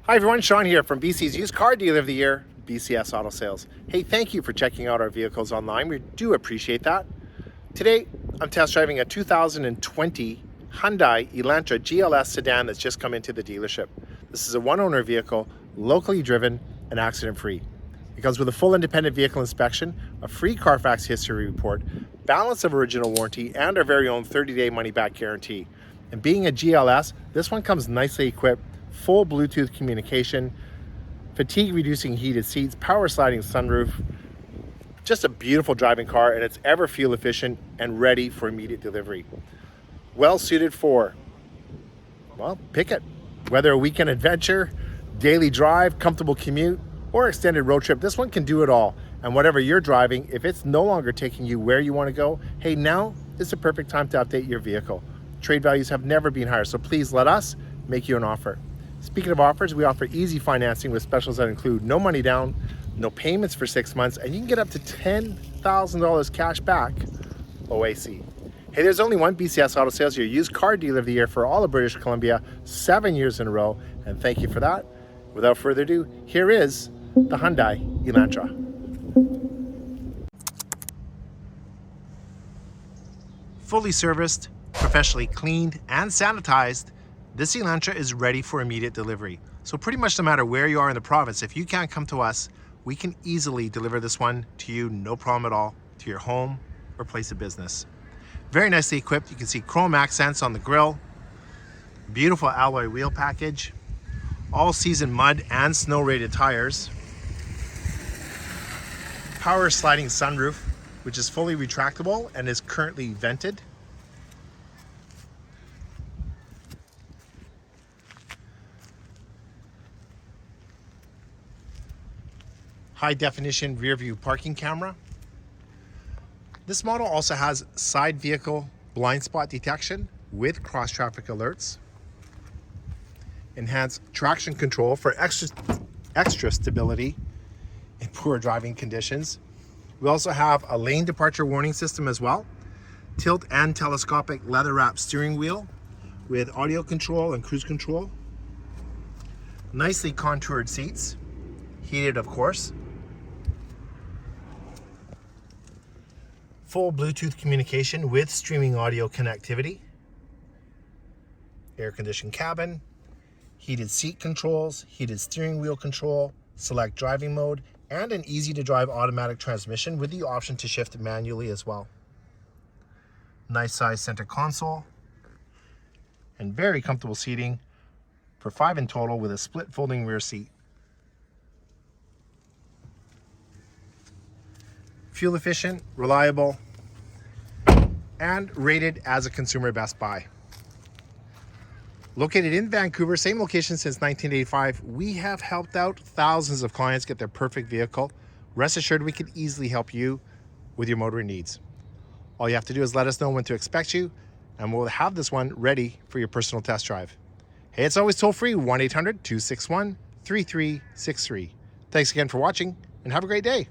Hi everyone, Sean here from BC's Used Car Dealer of the Year, BCS Auto Sales. Hey, thank you for checking out our vehicles online. We do appreciate that. Today, I'm test driving a 2020 Hyundai Elantra GLS sedan that's just come into the dealership. This is a one-owner vehicle, locally driven and accident-free. It comes with a full independent vehicle inspection, a free Carfax history report, balance of original warranty, and our very own 30-day money-back guarantee. And being a GLS, this one comes nicely equipped, full Bluetooth communication, fatigue reducing heated seats, power sliding sunroof. Just a beautiful driving car, and it's ever fuel efficient and ready for immediate delivery. Well suited for, well, pick it. Whether a weekend adventure, daily drive, comfortable commute, or extended road trip, this one can do it all. And whatever you're driving, if it's no longer taking you where you want to go, hey, now is the perfect time to update your vehicle. Trade values have never been higher, so please let us make you an offer. Speaking of offers, we offer easy financing with specials that include no money down, no payments for 6 months, and you can get up to $10,000 cash back OAC. Hey, there's only one BCS Auto Sales, your used car dealer of the year for all of British Columbia, 7 years in a row, and thank you for that. Without further ado, here is the Hyundai Elantra. Fully serviced, professionally cleaned, and sanitized, this Elantra is ready for immediate delivery. So pretty much no matter where you are in the province, if you can't come to us, we can easily deliver this one to you, no problem at all, to your home or place of business. Very nicely equipped. You can see chrome accents on the grille, beautiful alloy wheel package, all season mud and snow rated tires, power sliding sunroof, which is fully retractable and is currently vented. High definition rear view parking camera. This model also has side vehicle blind spot detection with cross traffic alerts, enhanced traction control for extra stability in poor driving conditions. We also have a lane departure warning system as well, tilt and telescopic leather wrapped steering wheel with audio control and cruise control, nicely contoured seats, heated of course, full Bluetooth communication with streaming audio connectivity, air-conditioned cabin, heated seat controls, heated steering wheel control, select driving mode, and an easy-to-drive automatic transmission with the option to shift manually as well. Nice size center console, and very comfortable seating for 5 in total with a split folding rear seat. Fuel efficient, reliable, and rated as a consumer best buy. Located in Vancouver, same location since 1985, we have helped out thousands of clients get their perfect vehicle. Rest assured we can easily help you with your motoring needs. All you have to do is let us know when to expect you, and we'll have this one ready for your personal test drive. Hey, it's always toll free, 1-800-261-3363. Thanks again for watching, and have a great day.